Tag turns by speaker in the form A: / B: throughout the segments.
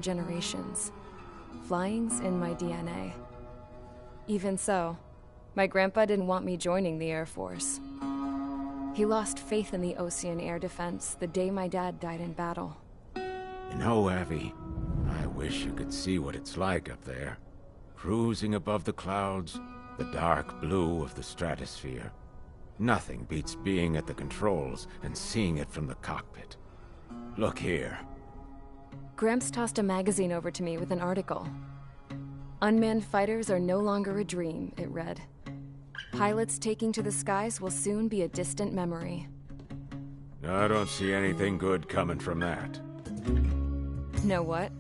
A: generations. Flying's in my DNA. Even so, my grandpa didn't want me joining the Air Force. He lost faith in the Osean Air Defense the day my dad died in battle.
B: You know, Abby, I wish you could see what it's like up there. Cruising above the clouds, the dark blue of the stratosphere. Nothing beats being at the controls and seeing it from the cockpit. Look here.
A: Gramps tossed a magazine over to me with an article. Unmanned fighters are no longer a dream, it read. Pilots taking to the skies will soon be a distant memory.
B: I don't see anything good coming from that.
A: Know what?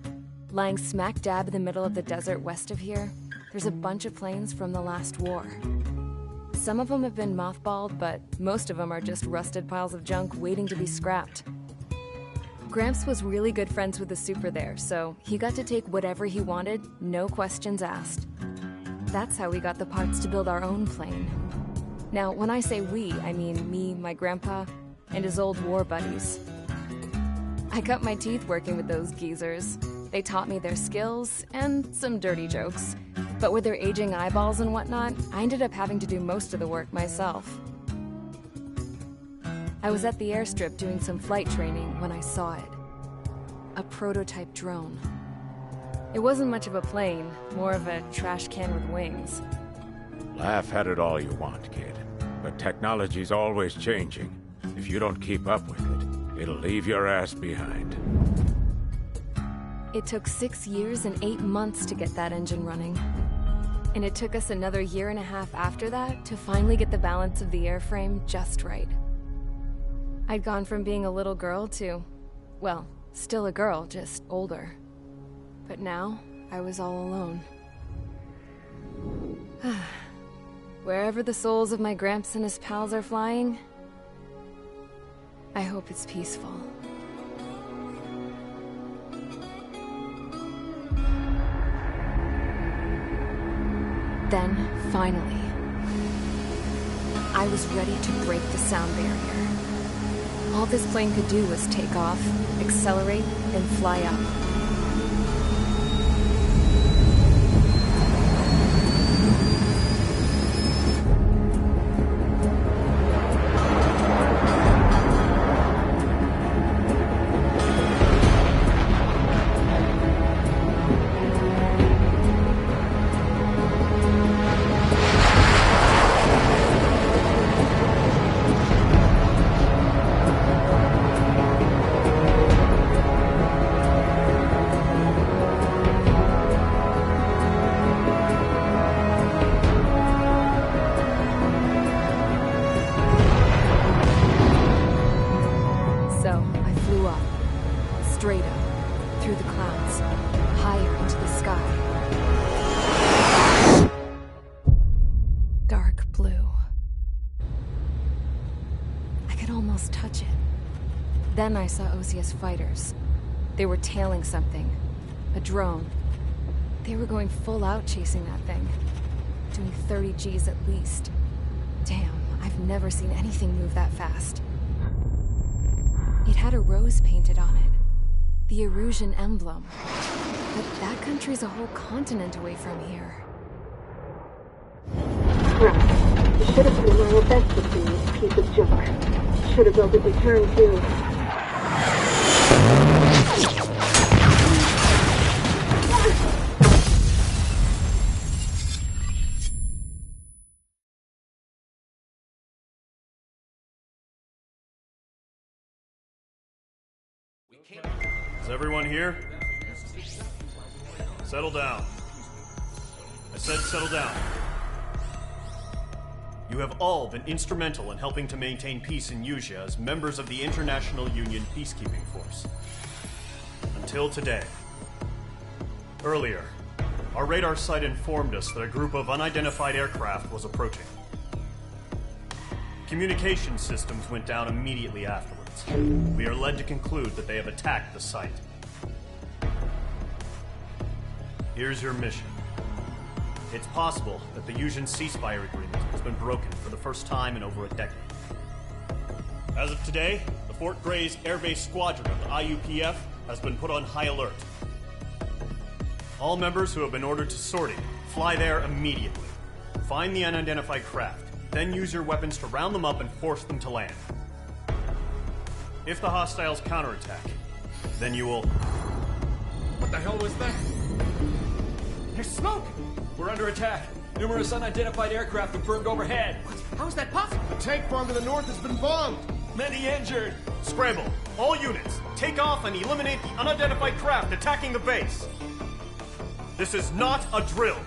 A: Lying smack dab in the middle of the desert west of here, there's a bunch of planes from the last war. Some of them have been mothballed, but most of them are just rusted piles of junk waiting to be scrapped. Gramps was really good friends with the super there, so he got to take whatever he wanted, no questions asked. That's how we got the parts to build our own plane. Now, when I say we, I mean me, my grandpa, and his old war buddies. I cut my teeth working with those geezers. They taught me their skills, and some dirty jokes. But with their aging eyeballs and whatnot, I ended up having to do most of the work myself. I was at the airstrip doing some flight training when I saw it. A prototype drone. It wasn't much of a plane, more of a trash can with wings.
B: Laugh at it all you want, kid. But technology's always changing. If you don't keep up with it, it'll leave your ass behind.
A: It took 6 years and 8 months to get that engine running. And it took us another 1.5 years after that to finally get the balance of the airframe just right. I'd gone from being a little girl to, well, still a girl, just older. But now, I was all alone. Wherever the souls of my Gramps and his pals are flying, I hope it's peaceful. Then, finally, I was ready to break the sound barrier. All this plane could do was take off, accelerate, and fly up. Straight up, through the clouds, higher into the sky. Dark blue. I could almost touch it. Then I saw Osia's fighters. They were tailing something. A drone. They were going full out chasing that thing. Doing 30 Gs at least. Damn, I've never seen anything move that fast. It had a rose painted on it. The Erusian emblem. But that country's a whole continent away from here.
C: Crap. You should have put in my best with this piece of junk. Should have built a return too.
D: Is everyone here? Settle down. I said settle down. You have all been instrumental in helping to maintain peace in Usea as members of the International Union Peacekeeping Force. Until today. Earlier, our radar site informed us that a group of unidentified aircraft was approaching. Communication systems went down immediately afterwards. We are led to conclude that they have attacked the site. Here's your mission. It's possible that the Usean ceasefire agreement has been broken for the first time in over a decade. As of today, the Fort Grays Air Base Squadron of the IUPF has been put on high alert. All members who have been ordered to sortie, fly there immediately. Find the unidentified craft, then use your weapons to round them up and force them to land. If the hostiles counterattack, then you will...
E: What the hell was that?
F: There's smoke! We're under attack. Numerous unidentified aircraft have burned overhead.
E: How is that possible? The tank farm to the north has been bombed.
F: Many injured.
D: Scramble! All units, take off and eliminate the unidentified craft attacking the base. This is not a drill.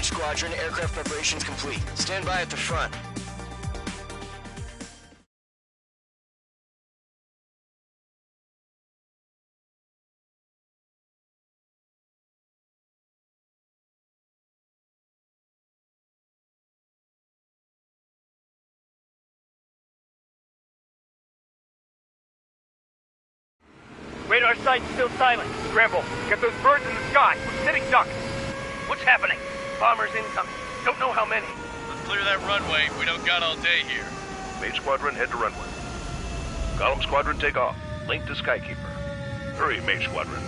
G: Squadron, aircraft preparations complete. Stand by at the front.
H: Radar site's still silent. Scramble. Get those birds in the sky. We're sitting ducks. What's happening? Bombers incoming. Don't know how many.
I: Let's clear that runway. We don't got all day here.
J: Mage Squadron, head to runway. Column Squadron, take off. Link to Skykeeper. Hurry, Mage Squadron.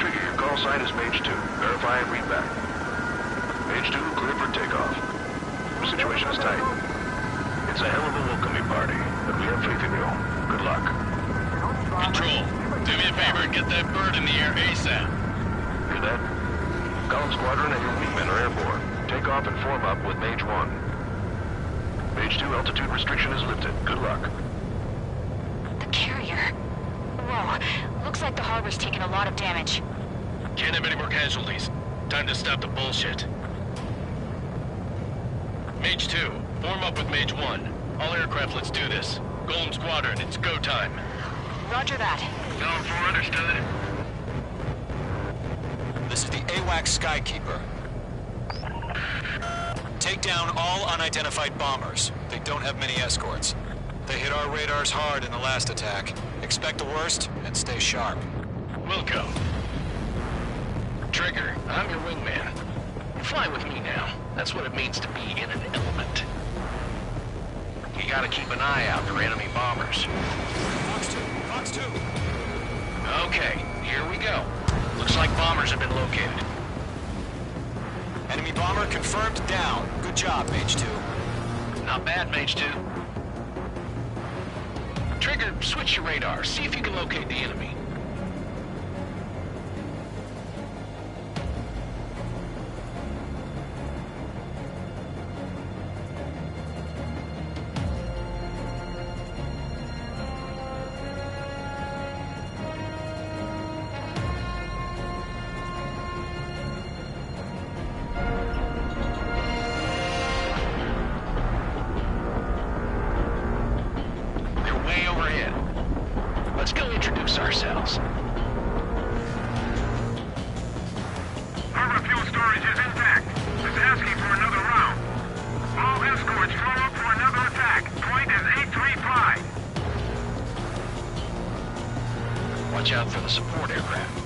J: Trigger, your call sign is Mage 2. Verify and read back. Mage 2, clear for takeoff. Situation is tight. It's a hell of a welcoming party, but we have faith in you. Good luck.
I: Control, do me a favor and get that bird in the air ASAP.
J: Hear that? Column Squadron and your wingmen are airborne. Take off and form up with Mage 1. Mage 2, altitude restriction is lifted. Good luck.
K: The carrier. Whoa, looks like the harbor's taken a lot of damage.
I: Can't have any more casualties. Time to stop the bullshit. Mage 2, form up with Mage 1. All aircraft, let's do this. Golem Squadron, it's go time.
K: Roger that.
I: Going for understood.
L: This is the AWACS Skykeeper. Take down all unidentified bombers. They don't have many escorts. They hit our radars hard in the last attack. Expect the worst and stay sharp.
I: Wilco. Trigger, I'm your wingman. Fly with me now. That's what it means to be in an element. You gotta keep an eye out for enemy bombers.
L: Fox 2, Fox 2.
I: Okay, here we go. Looks like bombers have been located.
L: Enemy bomber confirmed down. Good job, Mage 2.
I: Not bad, Mage 2. Trigger, switch your radar. See if you can locate the enemy. Ourselves.
J: Harbor fuel storage is intact. It's asking for another round. All escorts form up for another attack. Point is 835.
I: Watch out for the support aircraft.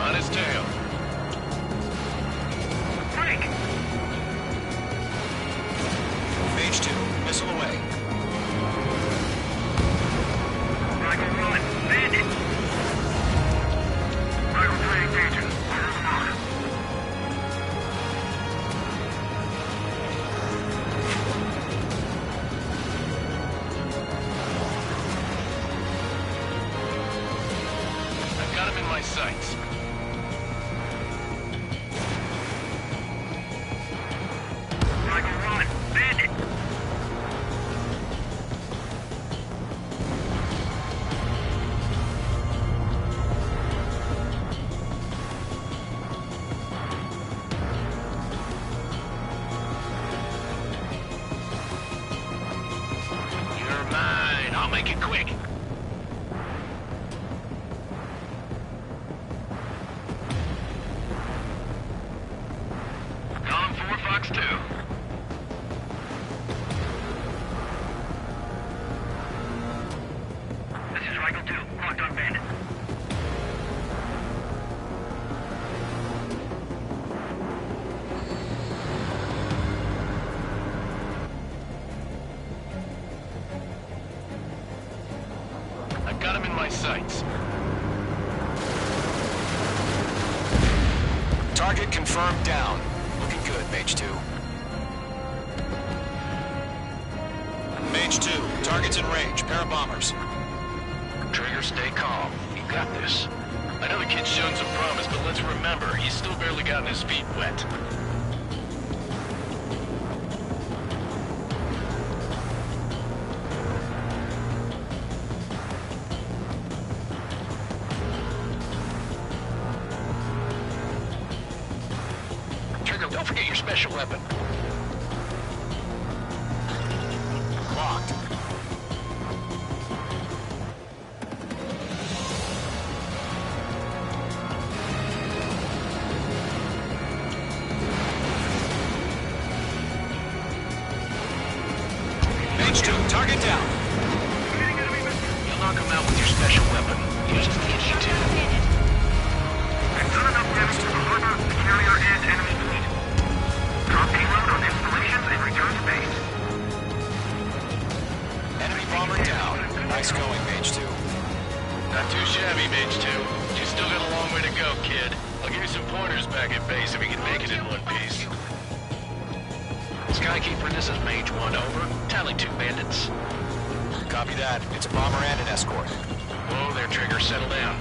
I: On his tail.
L: Mage 2, missile away.
J: Rifle 1, bandit. Rifle 3, engaging.
I: sights.
H: Michael, run! Bandit!
I: You're mine. I'll make it quick.
H: Column 4, Fox 2. This is Rifle 2, locked on Bandit.
I: I've got him in my sights.
L: Target confirmed down. Looking good, Mage 2. Mage 2, target's in range. Pair of bombers.
I: Trigger, stay calm. You got this. I know the kid's shown some promise, but let's remember, he's still barely gotten his feet wet. Trigger, don't forget your special weapon.
L: Locked. Mage 2, target down.
I: You'll knock him out with your special weapon. Use the initiative.
H: I've done enough damage to the harbor, the carrier, and enemy fleet. Drop payload on installations and return to base.
L: Enemy bomber down. Nice going, Mage 2.
I: Not too shabby, Mage 2. You still got a long way to go, kid. I'll give you some pointers back at base if we can make it in one piece. Skykeeper, this is Mage 1, over. Tally 2 bandits.
L: Copy that. It's a bomber and an escort.
I: Whoa there, Trigger. Settle down.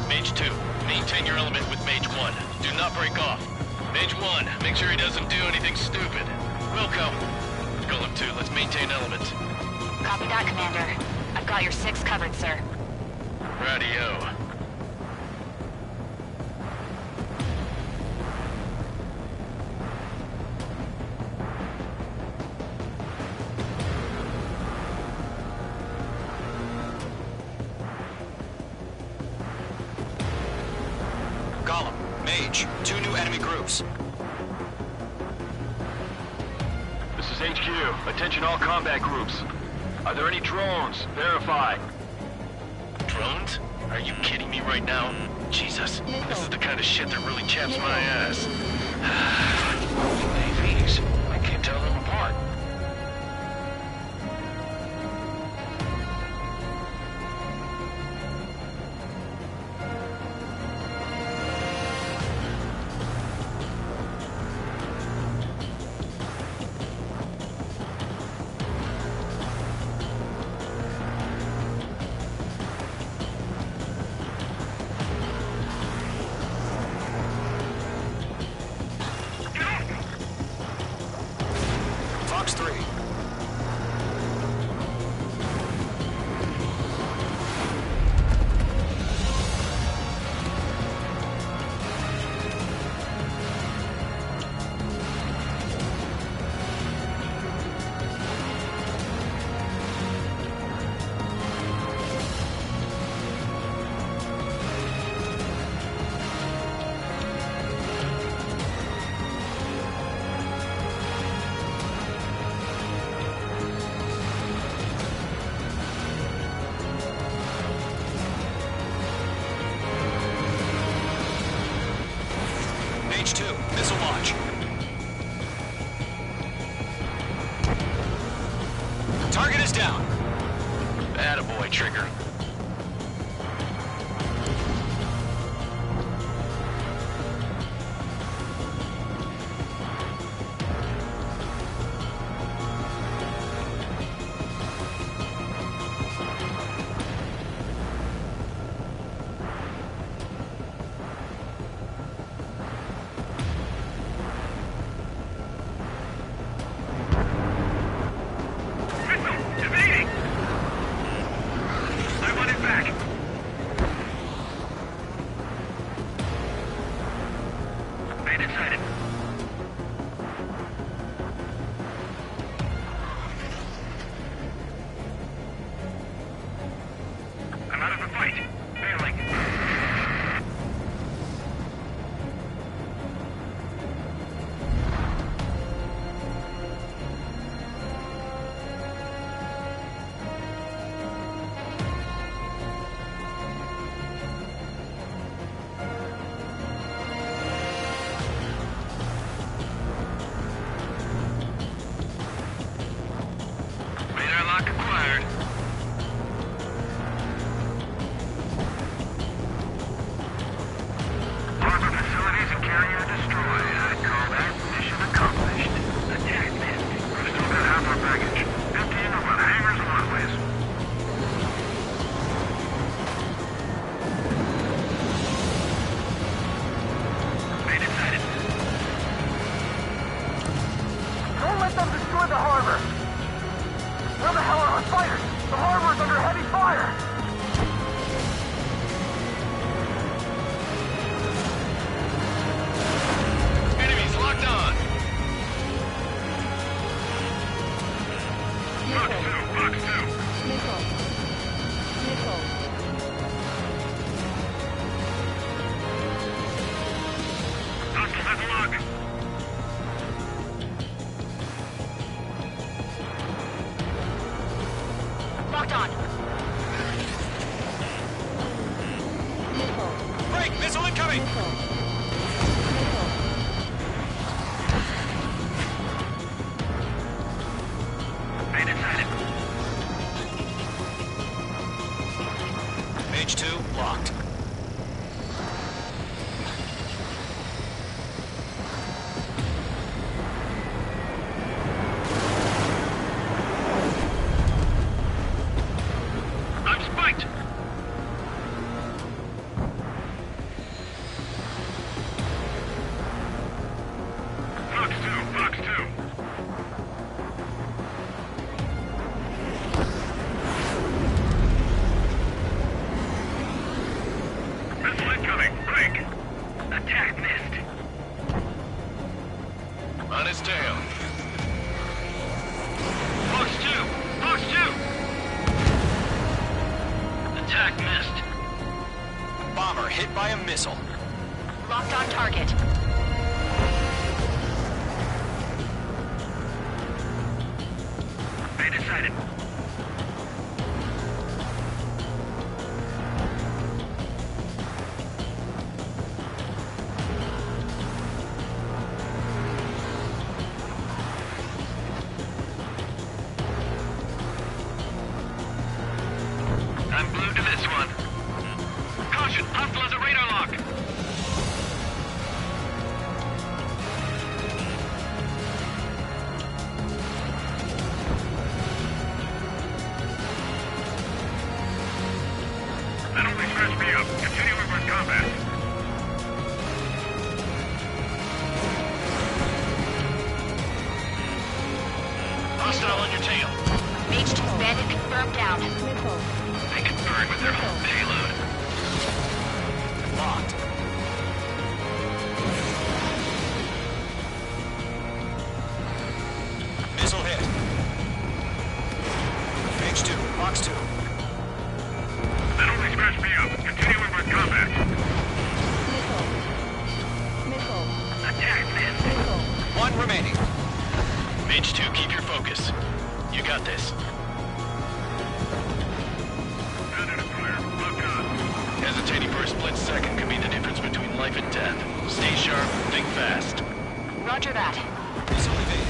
I: Mage 2, maintain your element with Mage 1. Do not break off. Mage 1, make sure he doesn't do anything stupid. Wilco. Golem 2, let's maintain element.
K: Copy that, Commander. I've got your 6 covered, sir.
I: Radio.
L: Column, Mage, 2 new enemy groups.
J: This is HQ. Attention all combat groups. Are there any drones? Verify.
I: Drones? Are you kidding me right now? Jesus, this is the kind of shit that really chaps my ass. AVs. I can't tell them apart.
L: Fox 3. Mage 2, missile launch. Target is down.
I: Attaboy, Trigger.
L: break! Missile incoming!
H: Right inside it.
L: Mage 2, locked.
H: I'm spiked! Fox 2, Fox 2. Missile incoming. Break. Attack missed.
I: On his tail.
H: Fox 2. Fox 2. Attack missed.
L: Bomber hit by a missile.
K: Locked on target.
H: Beta sighted. I'm glued to this one. Caution! Hostile has a radar lock! That only scratched me up. Continue with combat.
I: Hostile on your tail.
K: Mage 2 bandit confirmed down.
H: They can burn with their whole payload.
L: Locked. Missile hit. Mage 2, Fox 2.
H: That only scratched me up. Continue with combat. Attack missed.
L: One remaining.
I: Mage 2, keep your focus. You got this. Hesitating for a split second can mean the difference between life and death. Stay sharp, think fast.
K: Roger that.
L: Missile evaded.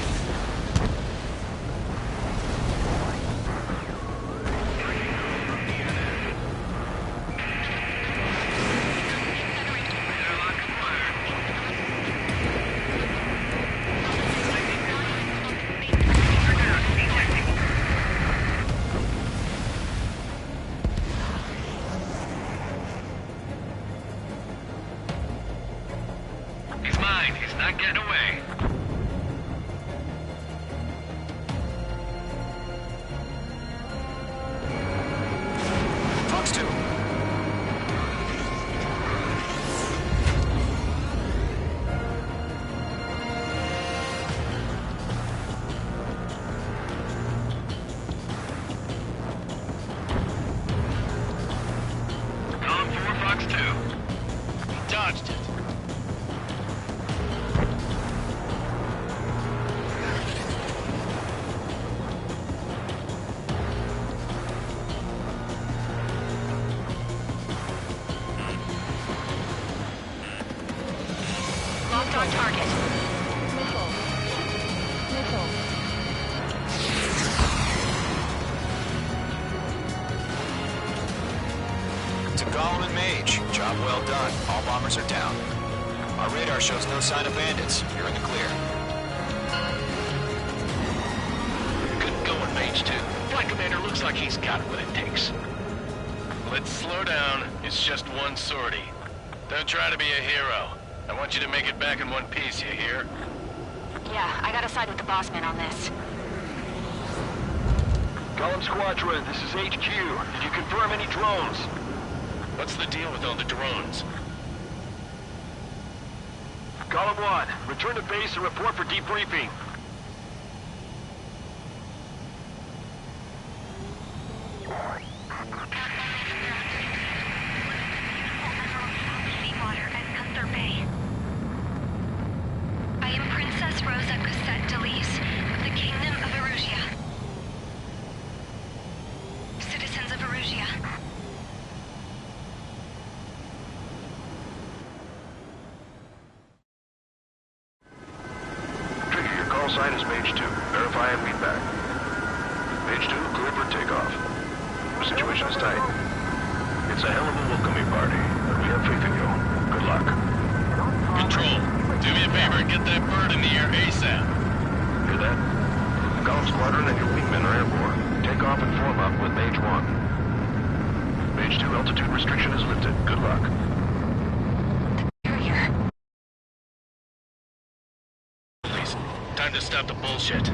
H: He's mine. He's not getting away.
L: Fox 2.
H: Column 4, Fox 2.
I: Dodged it.
K: Locked on target.
L: To Golem and Mage, job well done. All bombers are down. Our radar shows no sign of bandits. You're in the clear.
I: Good going, Mage 2. Flight Commander looks like he's got what it takes. Let's slow down. It's just one sortie. Don't try to be a hero. I want you to make it back in one piece, you hear?
K: Yeah, I gotta side with the boss man on this.
J: Column Squadron, this is HQ. Did you confirm any drones?
I: What's the deal with all the drones?
J: Column 1, return to base and report for debriefing.
K: Seawater at Gunther Bay. I am Princess Rosa Cosette Delise of the Kingdom of Erusia. Citizens of Erusia.
J: sign is Mage 2. Verify and read back. Mage 2, clear for takeoff. Situation is tight. It's a hell of a welcoming party, but we have faith in you. Good luck.
I: Control, do me a favor and get that bird in the air ASAP.
J: Hear that? Golem Squadron and your wingmen are airborne. Take off and form up with Mage 1. Mage 2, altitude restriction is lifted. Good luck.
I: Please, time to stop the bullshit.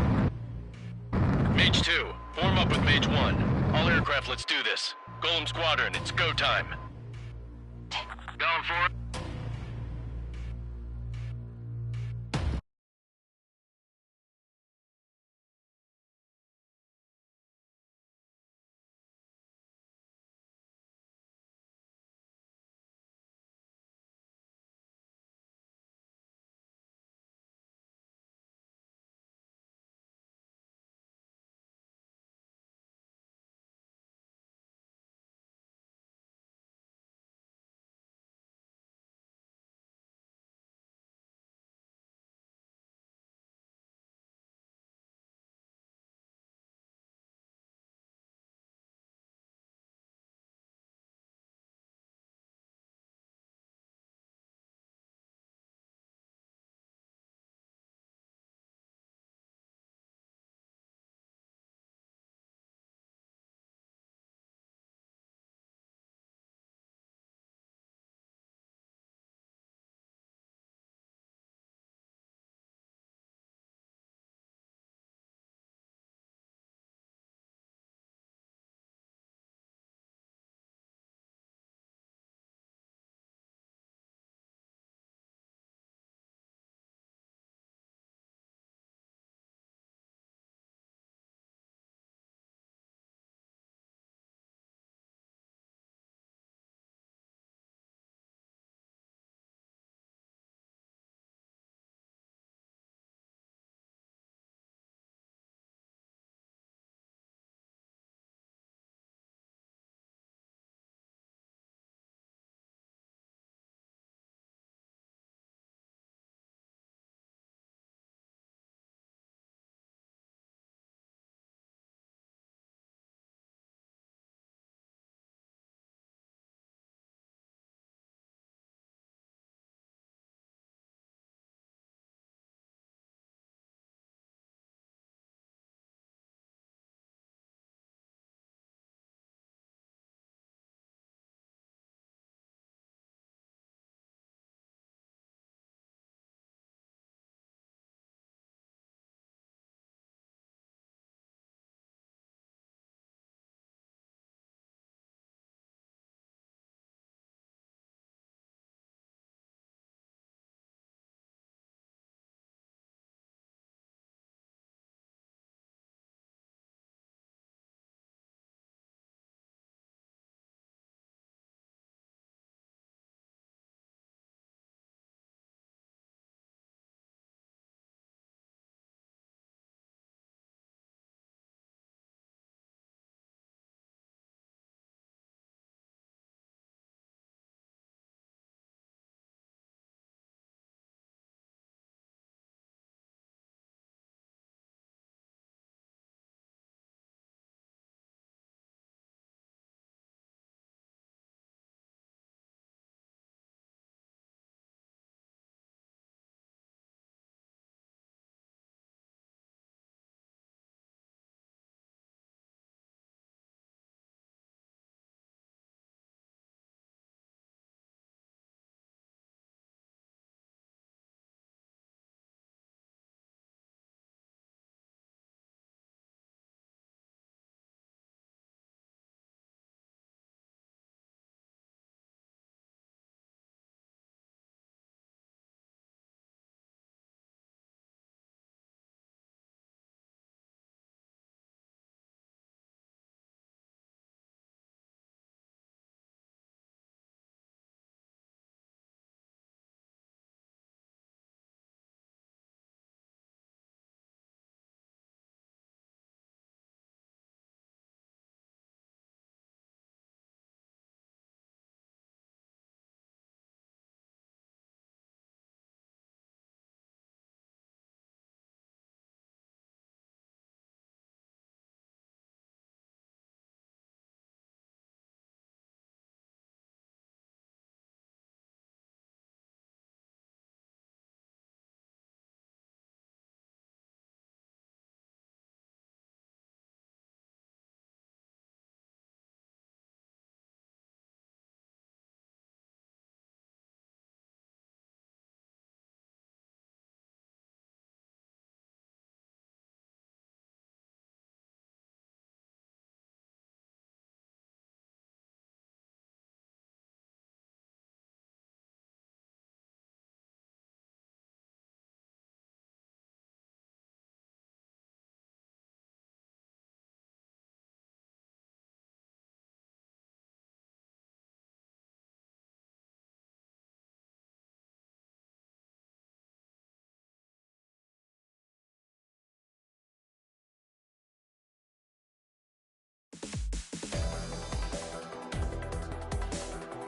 I: Mage 2, form up with Mage 1. All aircraft, let's do this. Golem Squadron, it's go time.
J: Going for it.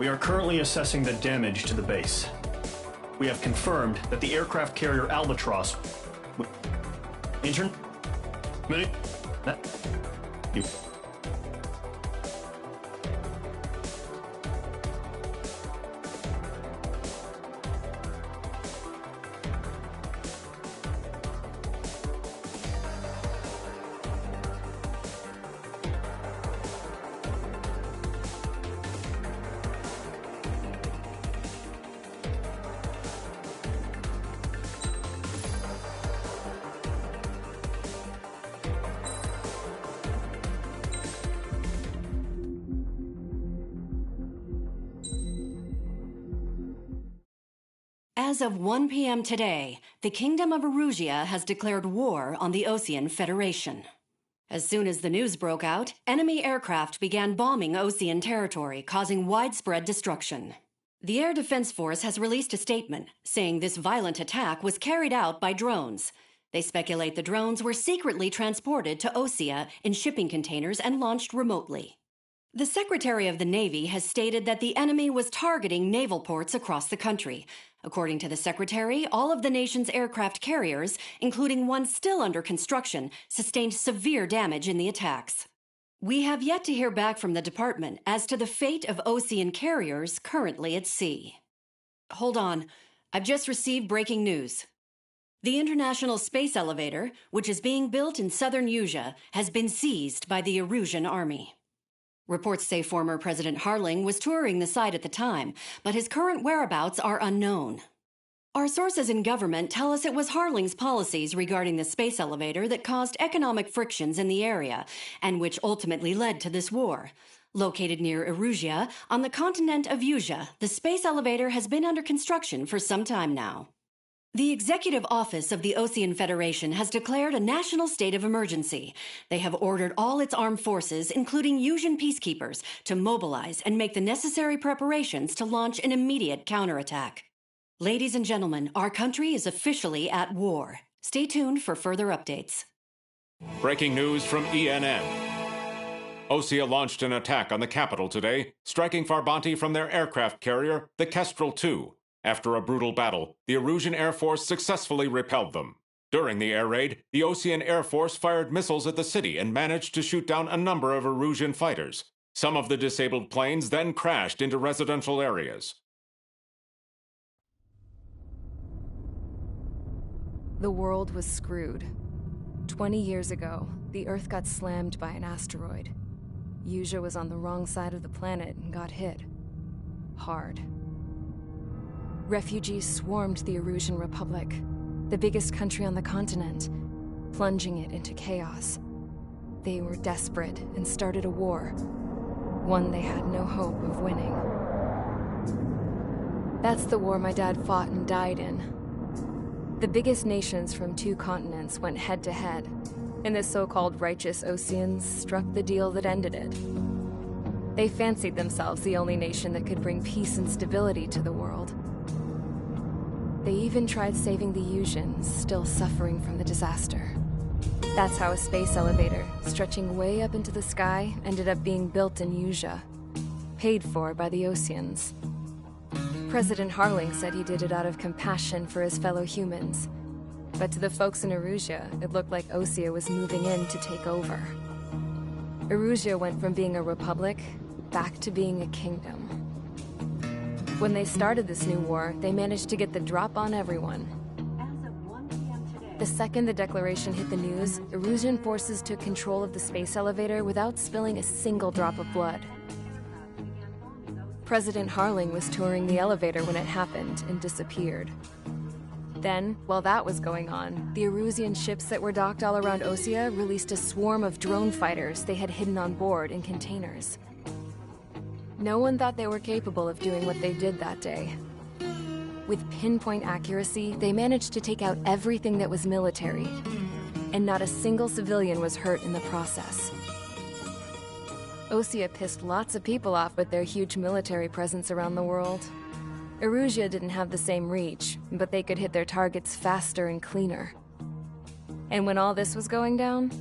D: We are currently assessing the damage to the base. We have confirmed that the aircraft carrier Albatross... Intern? Minute? You...
M: As of 1 p.m. today, the Kingdom of Erusia has declared war on the Osean Federation. As soon as the news broke out, enemy aircraft began bombing Osean territory, causing widespread destruction. The Air Defense Force has released a statement saying this violent attack was carried out by drones. They speculate the drones were secretly transported to Osea in shipping containers and launched remotely. The Secretary of the Navy has stated that the enemy was targeting naval ports across the country. According to the Secretary, all of the nation's aircraft carriers, including one still under construction, sustained severe damage in the attacks. We have yet to hear back from the department as to the fate of Osean carriers currently at sea. Hold on. I've just received breaking news. The International Space Elevator, which is being built in southern Usea, has been seized by the Erusian Army. Reports say former President Harling was touring the site at the time, but his current whereabouts are unknown. Our sources in government tell us it was Harling's policies regarding the space elevator that caused economic frictions in the area, and which ultimately led to this war. Located near Erusia, on the continent of Usea, the space elevator has been under construction for some time now. The Executive Office of the Osean Federation has declared a national state of emergency. They have ordered all its armed forces, including Usian peacekeepers, to mobilize and make the necessary preparations to launch an immediate counterattack. Ladies and gentlemen, our country is officially at war. Stay tuned for further updates.
N: Breaking news from ENN. Osea launched an attack on the capital today, striking Farbanti from their aircraft carrier, the Kestrel II. After a brutal battle, the Erusian Air Force successfully repelled them. During the air raid, the Osean Air Force fired missiles at the city and managed to shoot down a number of Erusian fighters. Some of the disabled planes then crashed into residential areas.
A: The world was screwed. 20 years ago, the Earth got slammed by an asteroid. Usea was on the wrong side of the planet and got hit. Hard. Refugees swarmed the Erusian Republic, the biggest country on the continent, plunging it into chaos. They were desperate and started a war, one they had no hope of winning. That's the war my dad fought and died in. The biggest nations from 2 continents went head-to-head, and the so-called righteous Oseans struck the deal that ended it. They fancied themselves the only nation that could bring peace and stability to the world. They even tried saving the Usians, still suffering from the disaster. That's how a space elevator, stretching way up into the sky, ended up being built in Usea, paid for by the Oseans. President Harling said he did it out of compassion for his fellow humans. But to the folks in Erusia, it looked like Osea was moving in to take over. Erusia went from being a republic back to being a kingdom. When they started this new war, they managed to get the drop on everyone. The second the declaration hit the news, Erusian forces took control of the space elevator without spilling a single drop of blood. President Harling was touring the elevator when it happened and disappeared. Then, while that was going on, the Erusian ships that were docked all around Osea released a swarm of drone fighters they had hidden on board in containers. No one thought they were capable of doing what they did that day. With pinpoint accuracy, they managed to take out everything that was military, and not a single civilian was hurt in the process. Osea pissed lots of people off with their huge military presence around the world. Erusia didn't have the same reach, but they could hit their targets faster and cleaner. And when all this was going down,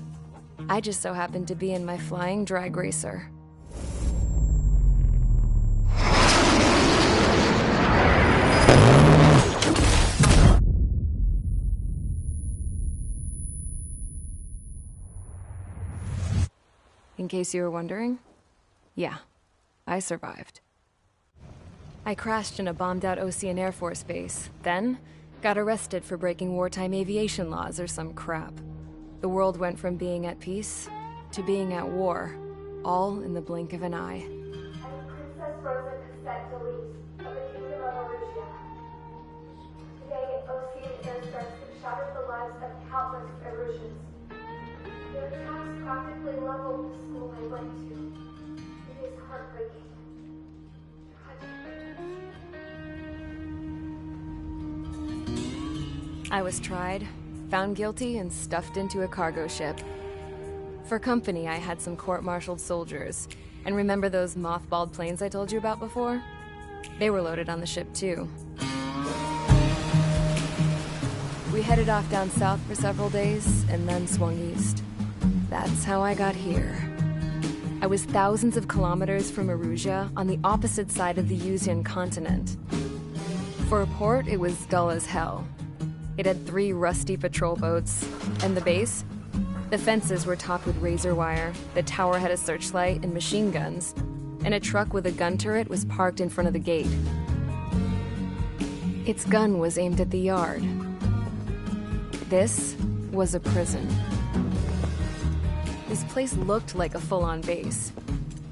A: I just so happened to be in my flying drag racer. In case you were wondering, yeah, I survived. I crashed in a bombed-out Osean Air Force base, then got arrested for breaking wartime aviation laws or some crap. The world went from being at peace to being at war, all in the blink of an eye.
C: Princess Rosa Cassette Delise of the Kingdom of Erusia. Today, Osean airstrikes have shattered the lives of countless Erusians. Their attacks practically leveled the school I went to. It is heartbreaking.
A: I was tried, found guilty, and stuffed into a cargo ship. For company, I had some court-martialed soldiers. And remember those mothballed planes I told you about before? They were loaded on the ship, too. We headed off down south for several days, and then swung east. That's how I got here. I was thousands of kilometers from Erusia, on the opposite side of the Yuzian continent. For a port, it was dull as hell. It had 3 rusty patrol boats, and the base? The fences were topped with razor wire, the tower had a searchlight and machine guns, and a truck with a gun turret was parked in front of the gate. Its gun was aimed at the yard. This was a prison. This place looked like a full-on base,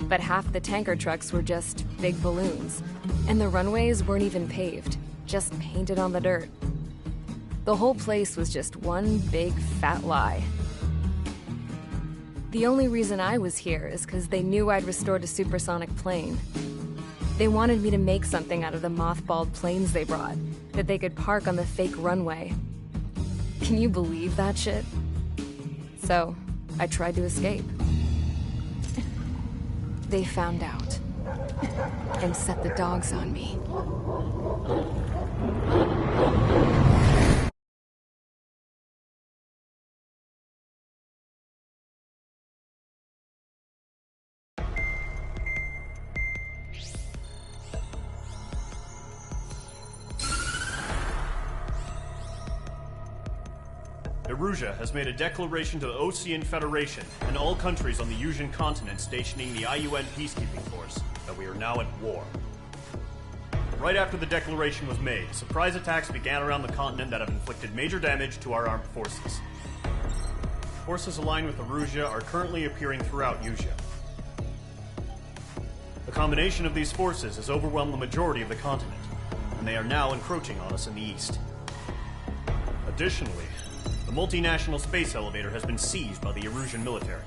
A: but half the tanker trucks were just big balloons, and the runways weren't even paved, just painted on the dirt. The whole place was just one big fat lie. The only reason I was here is because they knew I'd restored a supersonic plane. They wanted me to make something out of the mothballed planes they brought, that they could park on the fake runway. Can you believe that shit? So, I tried to escape. They found out, and set the dogs on me.
D: Erusia has made a declaration to the Osean Federation and all countries on the Yuzian continent stationing the IUN peacekeeping force that we are now at war. Right after the declaration was made, surprise attacks began around the continent that have inflicted major damage to our armed forces. Forces aligned with Erusia are currently appearing throughout Yusia. The combination of these forces has overwhelmed the majority of the continent, and they are now encroaching on us in the east. Additionally, the multinational space elevator has been seized by the Erusian military.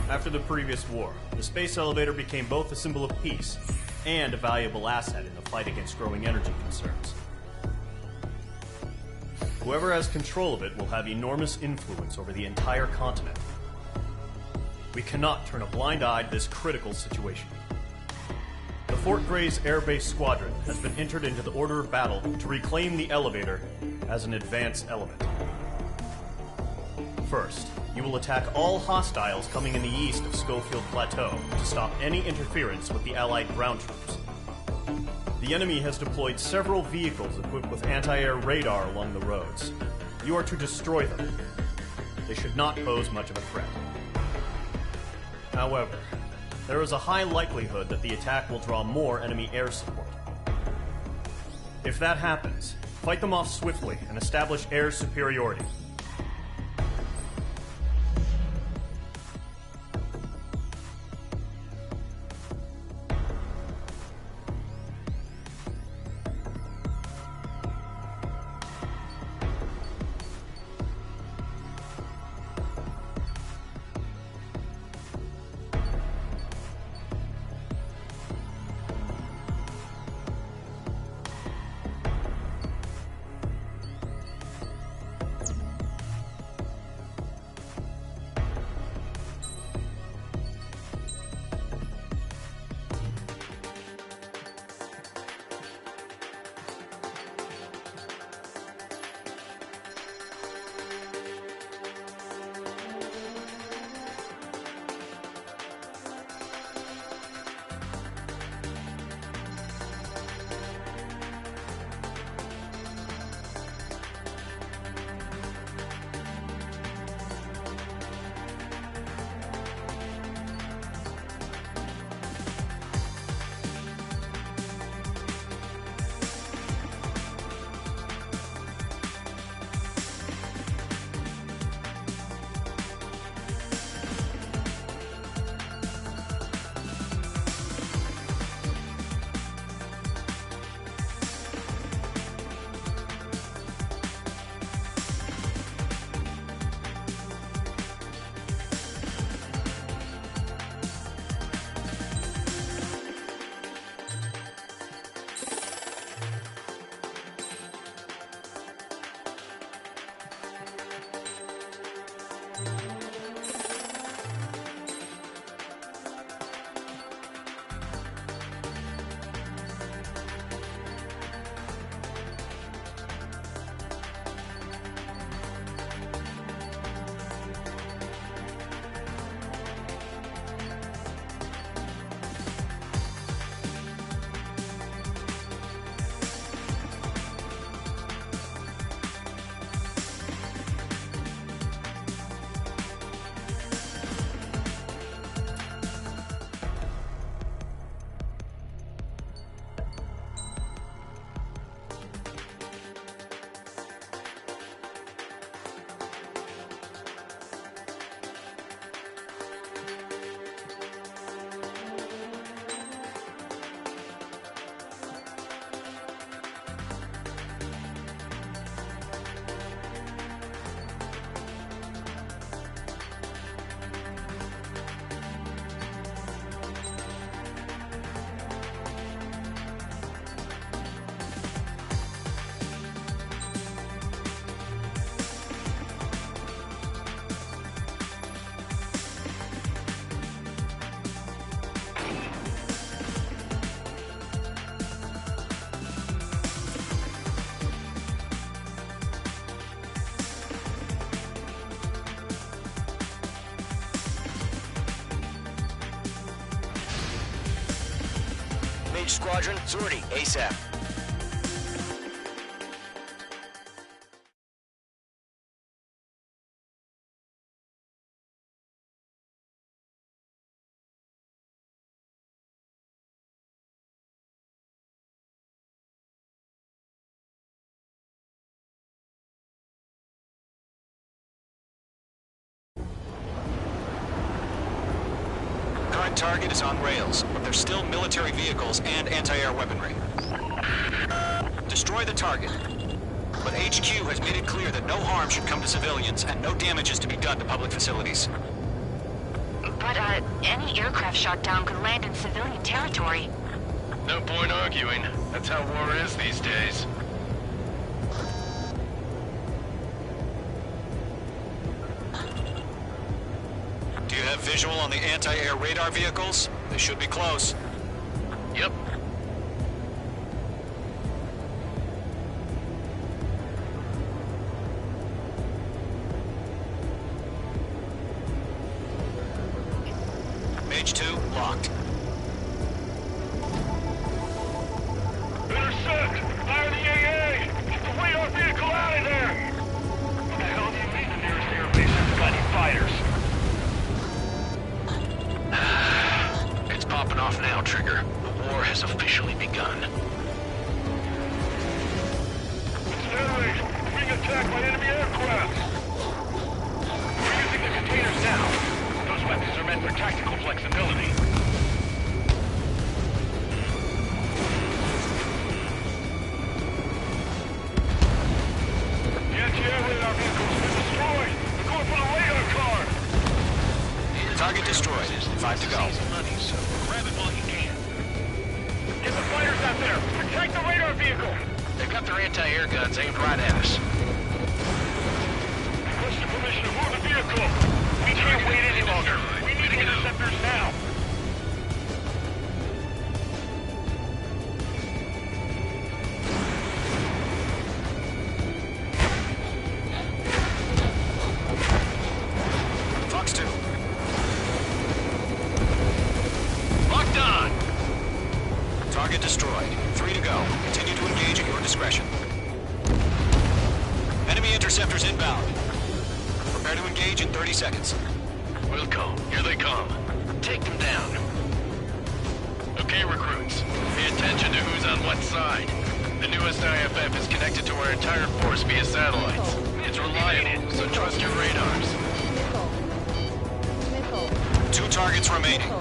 D: After the previous war, the space elevator became both a symbol of peace and a valuable asset in the fight against growing energy concerns. Whoever has control of it will have enormous influence over the entire continent. We cannot turn a blind eye to this critical situation. The Fort Grays Air Base Squadron has been entered into the order of battle to reclaim the elevator as an advance element. First, you will attack all hostiles coming in the east of Schofield Plateau to stop any interference with the Allied ground troops. The enemy has deployed several vehicles equipped with anti-air radar along the roads. You are to destroy them. They should not pose much of a threat. However, there is a high likelihood that the attack will draw more enemy air support. If that happens, fight them off swiftly and establish air superiority.
G: Mage Squadron, sortie ASAP.
L: Current target is on rails, but there's still military vehicles and anti-air weaponry. Destroy the target. But HQ has made it clear that no harm should come to civilians and no damage is to be done to public facilities.
K: But, any aircraft shot down could land in civilian territory.
I: No point arguing. That's how war is these days.
L: Do you have visual on the anti-air radar vehicles? They should be close.
I: Yep.
L: Mage 2, locked.
H: Intercept! Fire the AA! Get the radar vehicle out of there! What the hell do you mean the nearest air base hasn't got any fighters?
I: It's popping off now, Trigger. The war has officially begun.
H: It's Federation! Being attacked by enemy aircraft! We're using the containers now. Those weapons are meant for tactical flexibility. The anti-air radar vehicle's been destroyed! We're going for the radar car!
L: Target destroyed. 5 to go.
I: Money, so grab it while you can.
H: Get the fighters out there! Protect the radar vehicle!
I: They've got their anti-air guns aimed right at us.
H: Request permission to move the vehicle! We can't wait any longer! We need interceptors now!
L: Fox 2.
I: Locked on!
L: Target destroyed. 3 to go. Continue to engage at your discretion. Enemy interceptors inbound. Prepare to engage in 30 seconds.
I: Wilco, here they come. Take them down. Okay, recruits. Pay attention to who's on what side. The newest IFF is connected to our entire force via satellites. It's reliable, so trust your radars.
L: 2 targets remaining.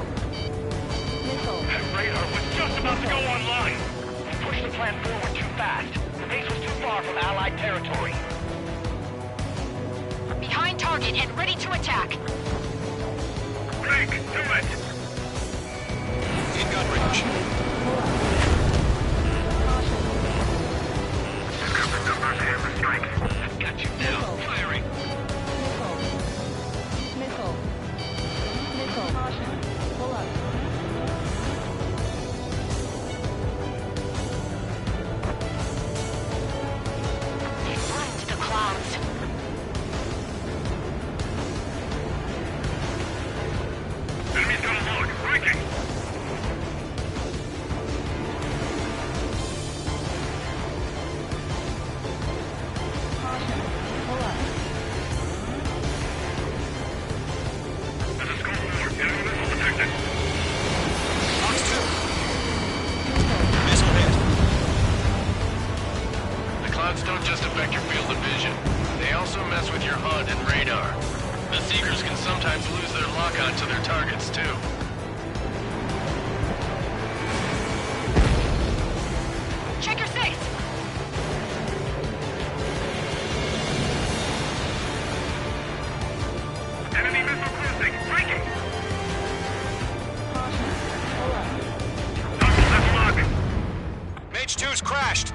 H: That radar was just about to go online! We pushed the plan forward too fast. The base was too far from Allied territory.
K: Behind target and ready to attack.
H: Break! Do it!
L: In gun range.
H: Got you now. Firing!
K: They've flown into the clouds.
H: Enemy's got a lock. Breaking! This is Gulf War. Enemy missile detected.
L: Fox 2. Missile hit.
I: The clouds don't just affect your field of vision. They also mess with your HUD and radar. The Seekers can sometimes lose their lock-on to their targets, too.
K: Check your six.
H: Enemy missile cruising. Breaking! Toggle left lock.
L: Mage 2's crashed.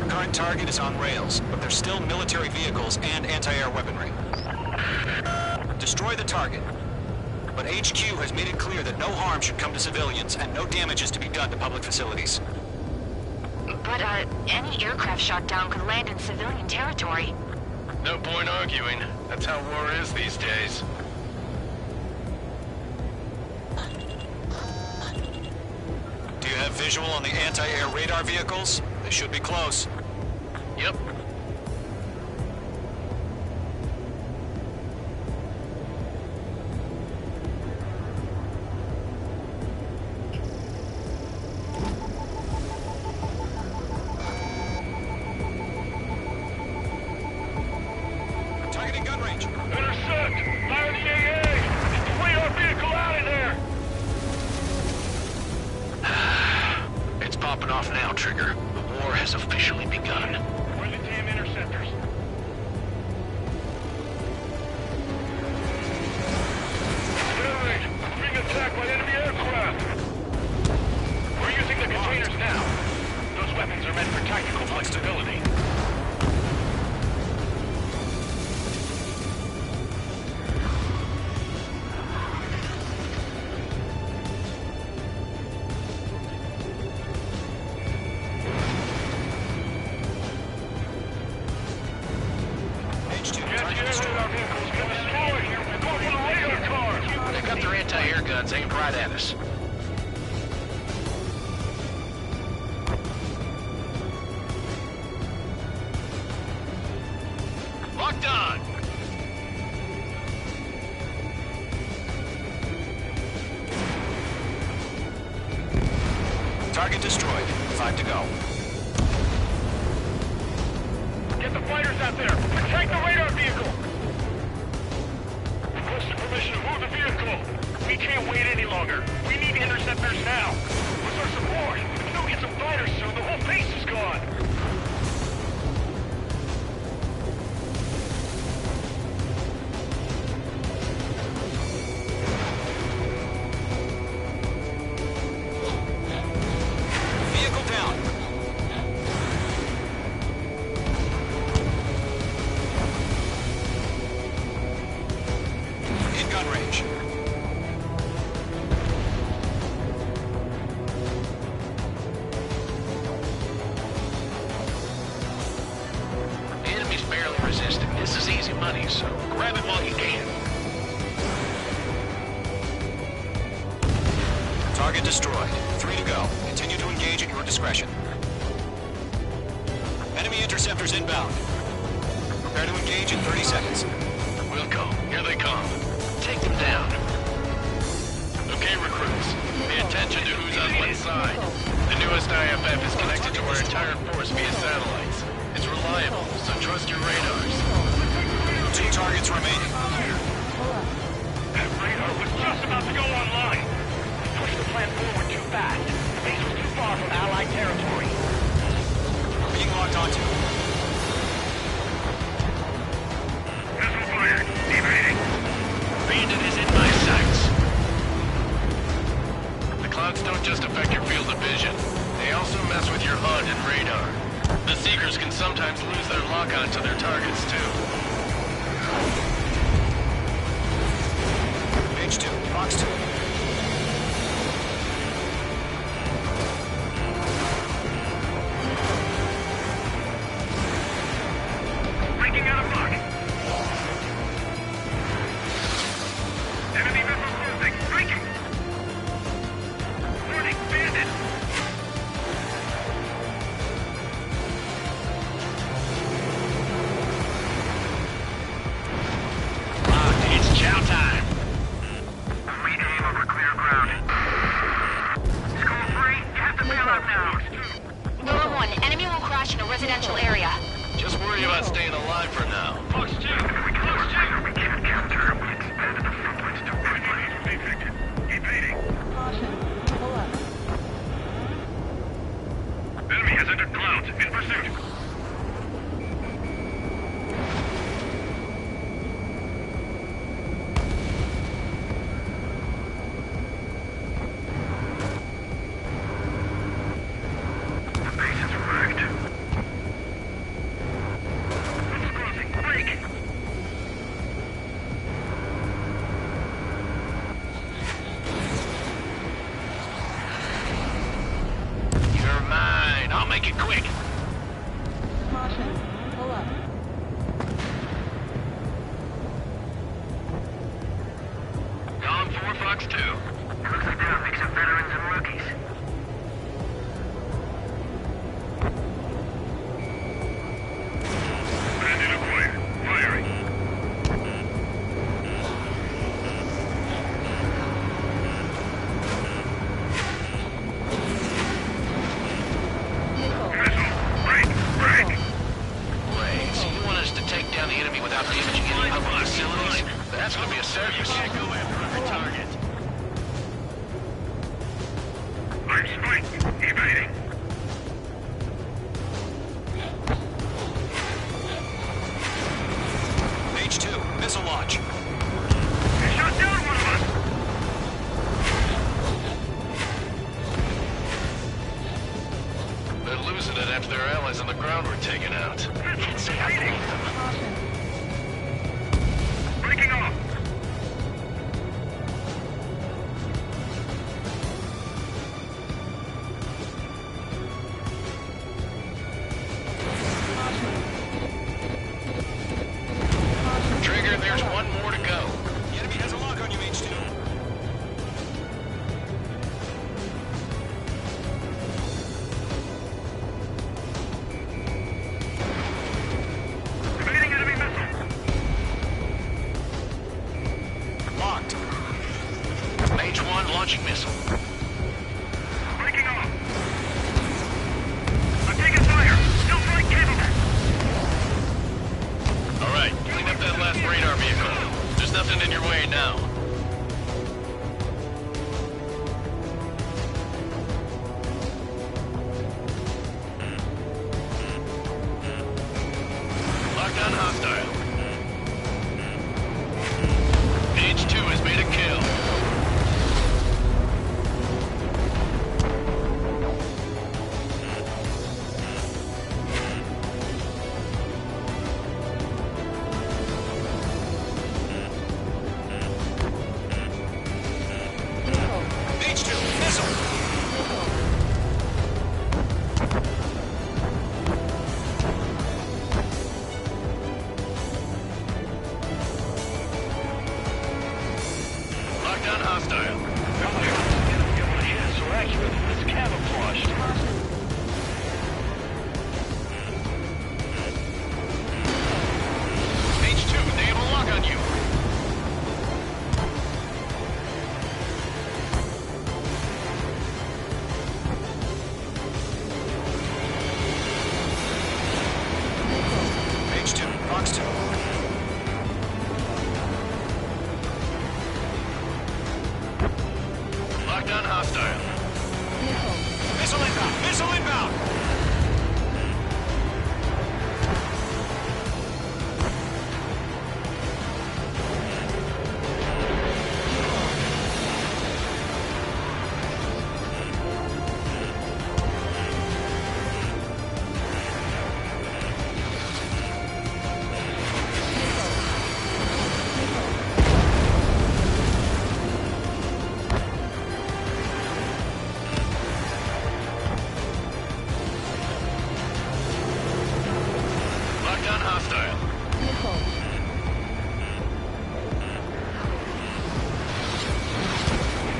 L: Current target is on rails, but there's still military vehicles and anti-air weaponry. Destroy the target. but HQ has made it clear that no harm should come to civilians and no damage is to be done to public facilities.
K: But, any aircraft shot down could land in civilian territory.
I: No point arguing. That's how war is these days.
L: Do you have visual on the anti-air radar vehicles? They should be close.
I: Yep.
L: Targeting gun range.
H: Intercept! Fire the AA! Get the radar vehicle out of there!
I: It's popping off now, Trigger. The war has officially begun.
H: Where are the damn interceptors? Generate! Being attacked by enemy aircraft! We're using the containers now. Those weapons are meant for tactical flexibility.
I: They got their anti-air guns aimed right at us. Locked on!
L: Target destroyed. 5 to go.
H: Get the fighters out there! Protect the radar vehicle! Requesting permission to move the vehicle! We can't wait any longer! We need interceptors now! Where's our support? If we don't get some fighters soon, the whole base is gone!
L: Vehicle down. In gun range.
I: The enemy's barely resisting. This is easy money, so grab it while you can.
L: Target destroyed. 3 to go. Continue to engage at your discretion. Enemy interceptors inbound. Prepare to engage in 30 seconds.
I: Wilco, here they come. Take them down. Okay, recruits. Pay attention to who's on what side. The newest IFF is connected to our entire force via satellites. It's reliable, so trust your radars.
L: 2 targets remaining.
H: That radar was just about to go online! Push the plan forward too fast. The base was too far from Allied territory.
L: We're being locked onto.
H: Missile fired. Evading.
I: Bandit is in my sights. The clouds don't just affect your field of vision. They also mess with your HUD and radar. The Seekers can sometimes lose their lock-on to their targets, too.
L: H2, Fox 2.
H: Breaking out of luck. Enemy missiles losing. Breaking. Warning, bandit.
I: It's chow time.
H: We aim over clear ground. School 3, have the payload now.
K: Number 1, enemy will crash in a residential area.
I: Just worry about staying alive for now.
H: Fox 2. We can't counter. We expanded the front lines to quickly. Evading. Enemy has entered clouds. In pursuit. The base is wrecked. It's crossing. Break. Make it quick.
O: Caution. Pull up.
H: Column 4, Fox 2.
J: It looks like they're a mix of veterans and rookies.
H: Bandit acquired. Firing.
I: Blaze, you want us to take down the enemy without damaging any of our facilities? That's gonna be a circus.
H: Can't go after a target. I'm spiked. Evading.
L: H2, missile launch.
H: They shot down one of us.
I: They're losing it after their allies on the ground were taken out.
H: It's hiding. Breaking off.
I: Trigger, there's one more to go.
L: The enemy has a lock on you, H2.
H: Evading enemy missile.
L: Locked.
I: Mage 1 launching missile.
H: Breaking off. I'm taking fire. Still flight capable.
I: All right, clean up that last radar vehicle. There's nothing in your way now. Lockdown hostile. H2 has made a kill.
L: H2, missile.
I: Lockdown hostile.
H: So accurate. It's camouflaged.
I: H2, they have a lock on you.
L: H2, Fox 2.
I: Lockdown hostile.
L: Missile inbound! Missile inbound!
I: Lockdown hostile.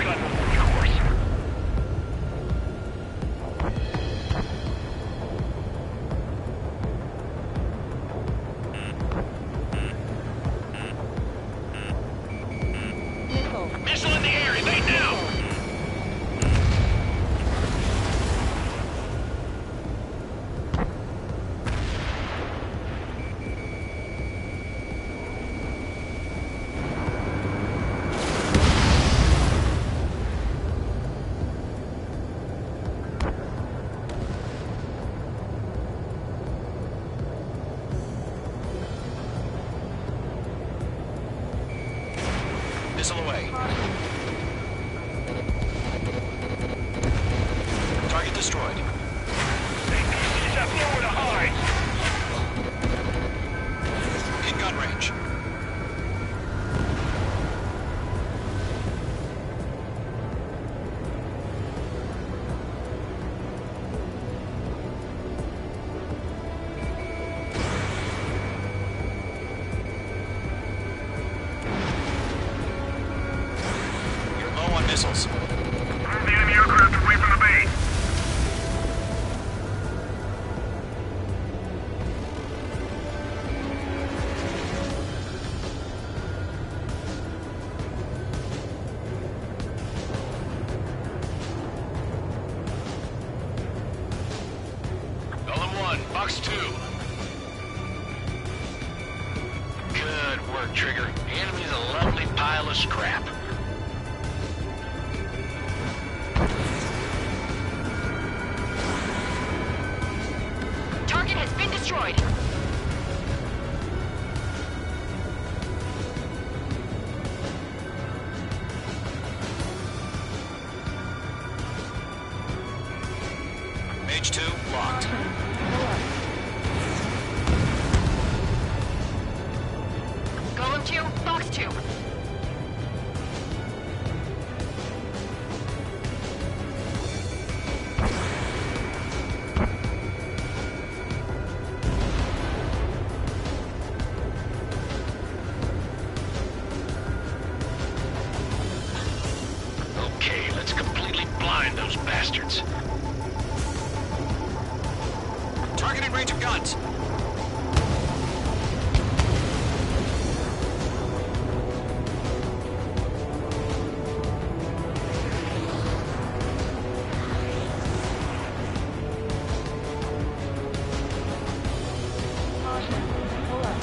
H: Got one more course.
I: Missile in the air, evade now!
L: Missile away. Target destroyed.
H: He's up nowhere to hide.
L: In gun range. missiles.
H: Move the enemy aircraft away from the base.
I: Golem 1, Box 2. Good work, Trigger. The enemy's a lovely pile of scrap.
K: Target has been destroyed.
L: Mage 2, locked.
K: Golem 2, Box 2.
I: Okay, let's completely blind those bastards.
L: Targeting range of guns.
O: Caution. Pull up.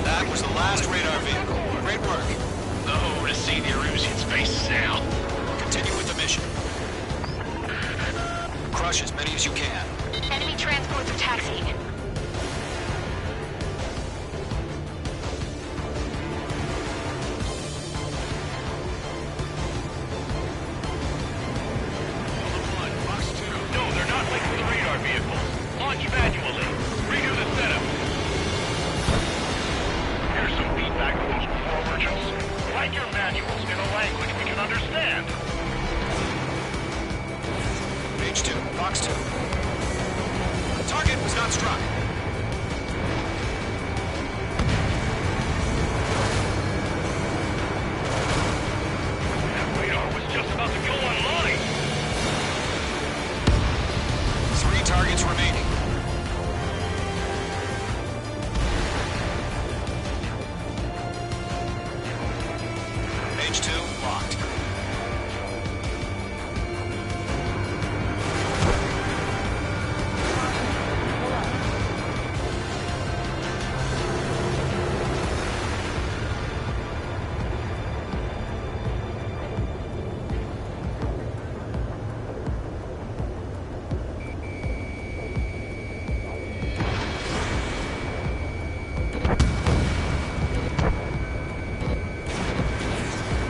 L: That was the last radar vehicle. Great work.
I: Oh, to see the Erusian spaces now.
L: Continue with the mission. Crush as many as you can.
K: Enemy transports are taxiing.
H: Box 2. No, they're not linked to the radar vehicle. Launch manually. Redo the setup. Here's some feedback from those core merchants. Write your manuals in a language we can understand.
L: Mage 2, Box 2. Target was not struck.
H: That radar was just about to go online.
L: 3 targets remaining. Mage 2, locked.
O: Pull up.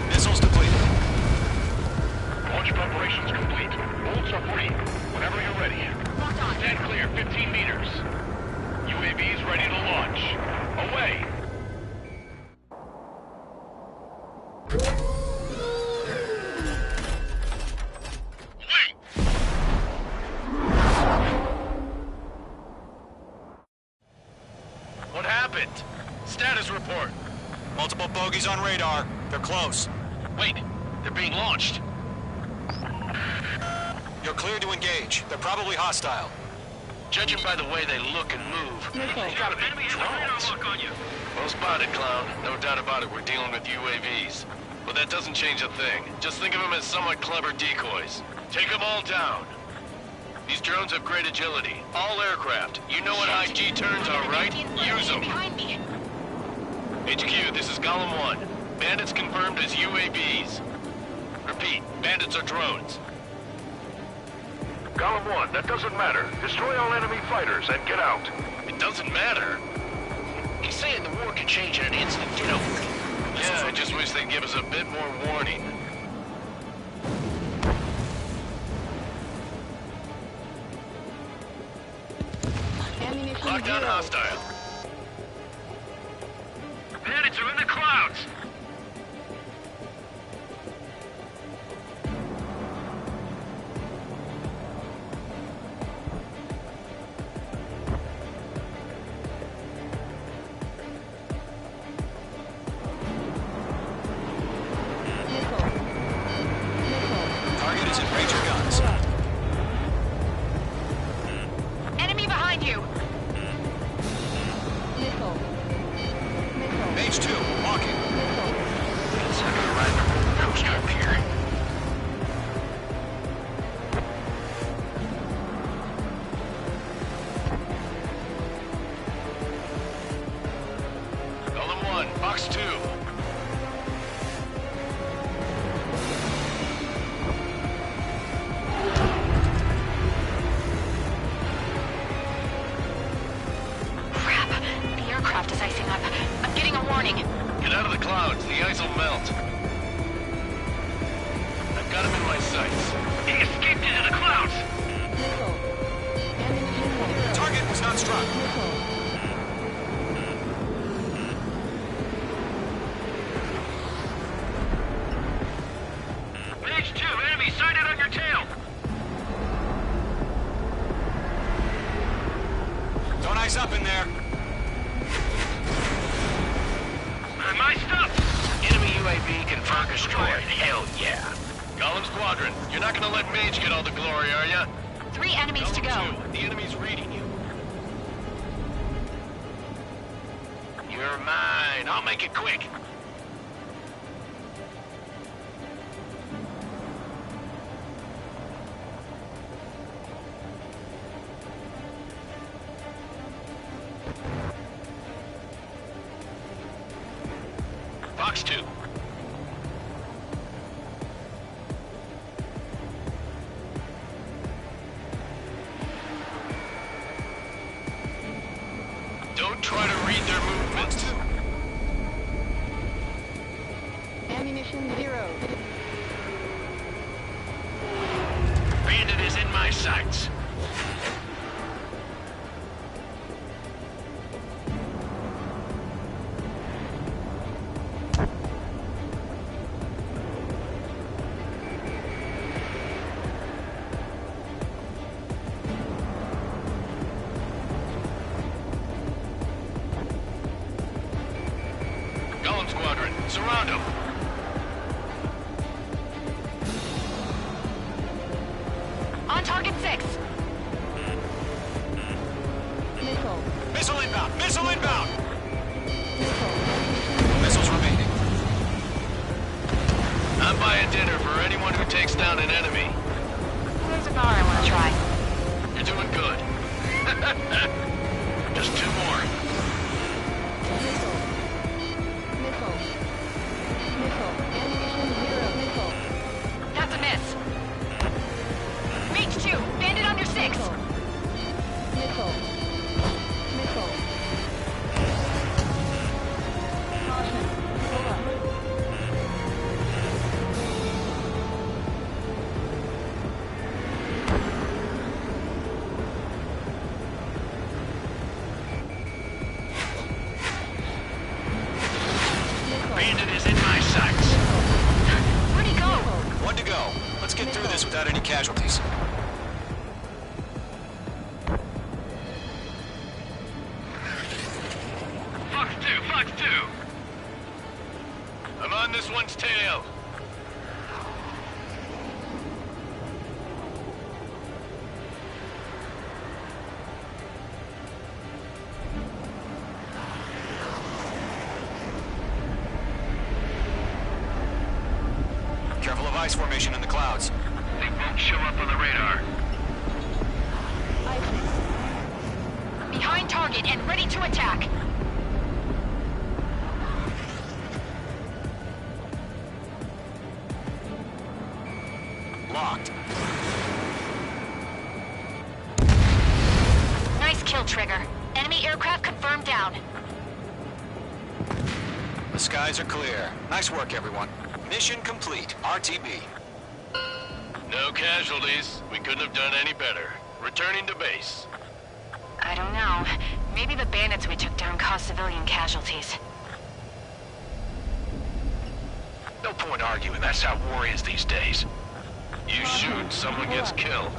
L: Missiles depleted.
H: Launch preparations complete. Bolts are free. Whenever you're ready.
K: Locked on.
H: Stand clear, 15 meters. UAVs ready to launch. Away.
I: What happened? Status report.
L: Multiple bogies on radar. They're close.
I: Wait, they're being launched.
L: You're cleared to engage. They're probably hostile.
I: Judging by the way they look and move,
O: Missile.
I: they gotta be drones. Well spotted, Clown. No doubt about it, we're dealing with UAVs. But that doesn't change a thing. Just think of them as somewhat clever decoys. Take them all down. These drones have great agility. All aircraft. You know what high G turns are, right? Use them.
K: Behind me.
I: HQ, this is Golem 1. Bandits confirmed as UAVs. Repeat, bandits are drones.
J: Golem 1, that doesn't matter. Destroy all enemy fighters and get out.
I: It doesn't matter.
H: He's saying the war can change in an instant. Get over it.
I: Yeah, I just wish they'd give us a bit more warning.
H: Lockdown hostile. Bandits are in the clouds.
L: Target is in range of guns.
K: Enemy behind you!
L: Mage 2, walking.
J: Second right. Coast Guard here.
H: Golem 1, Fox 2.
K: Crap! The aircraft is icing up. I'm getting a warning.
H: Get out of the clouds. The ice will melt. I've got him in my sights. He escaped into the clouds.
L: Target was not struck.
H: Mage 2, enemy sighted on your tail.
L: Don't ice up in there.
H: My stuff. Enemy UAV confirmed destroyed. Hell yeah. Golem Squadron, you're not gonna let Mage get all the glory, are ya?
K: 3 enemies to go.
H: Golem 2, the enemy's reading you. You're mine. I'll make it quick. Fox 2. Don't try to read their movements.
O: Ammunition 0.
H: Bandit is in my sights. Golem Squadron, surround him.
K: On target 6.
O: Missile.
L: Missile inbound! Missile inbound! Missiles remaining.
H: I'm buying dinner for anyone who takes down an enemy.
K: There's a bar I want to try.
H: You're doing good. Just 2 more.
O: Missile. Ammunition 0. Missile.
K: That's a miss. Mage 2, bandit on your 6.
O: Missile. Caution. Pull up.
H: Bandit is in my sights.
K: Where'd he go?
L: 1 to go. Let's get through this without any casualties.
H: Fox 2, Fox 2. I'm on this one's tail.
L: Careful of ice formation in the clouds.
H: They won't show up on the radar.
K: Behind target and ready to attack.
L: Locked.
K: Nice kill, Trigger. Enemy aircraft confirmed down.
L: The skies are clear. Nice work, everyone. Mission complete. RTB.
H: No casualties. We couldn't have done any better. Returning to base.
K: I don't know. Maybe the bandits we took down caused civilian casualties.
I: No point arguing. That's how war is these days. You shoot, someone gets killed.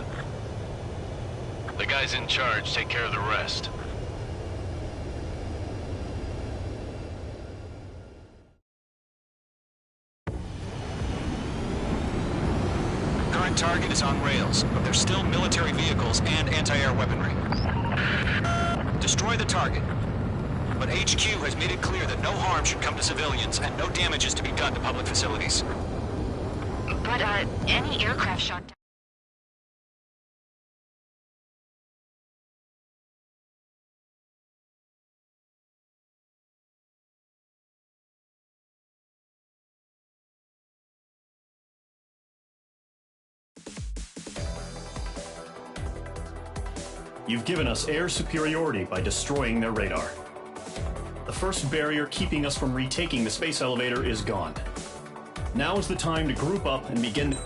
I: The guys in charge take care of the rest.
L: Current target is on rails, but there's still military vehicles and anti-air weaponry. Destroy the target. But HQ has made it clear that no harm should come to civilians and no damage is to be done to public facilities.
K: But, any aircraft shot down...
D: You've given us air superiority by destroying their radar. The first barrier keeping us from retaking the space elevator is gone. Now is the time to group up and begin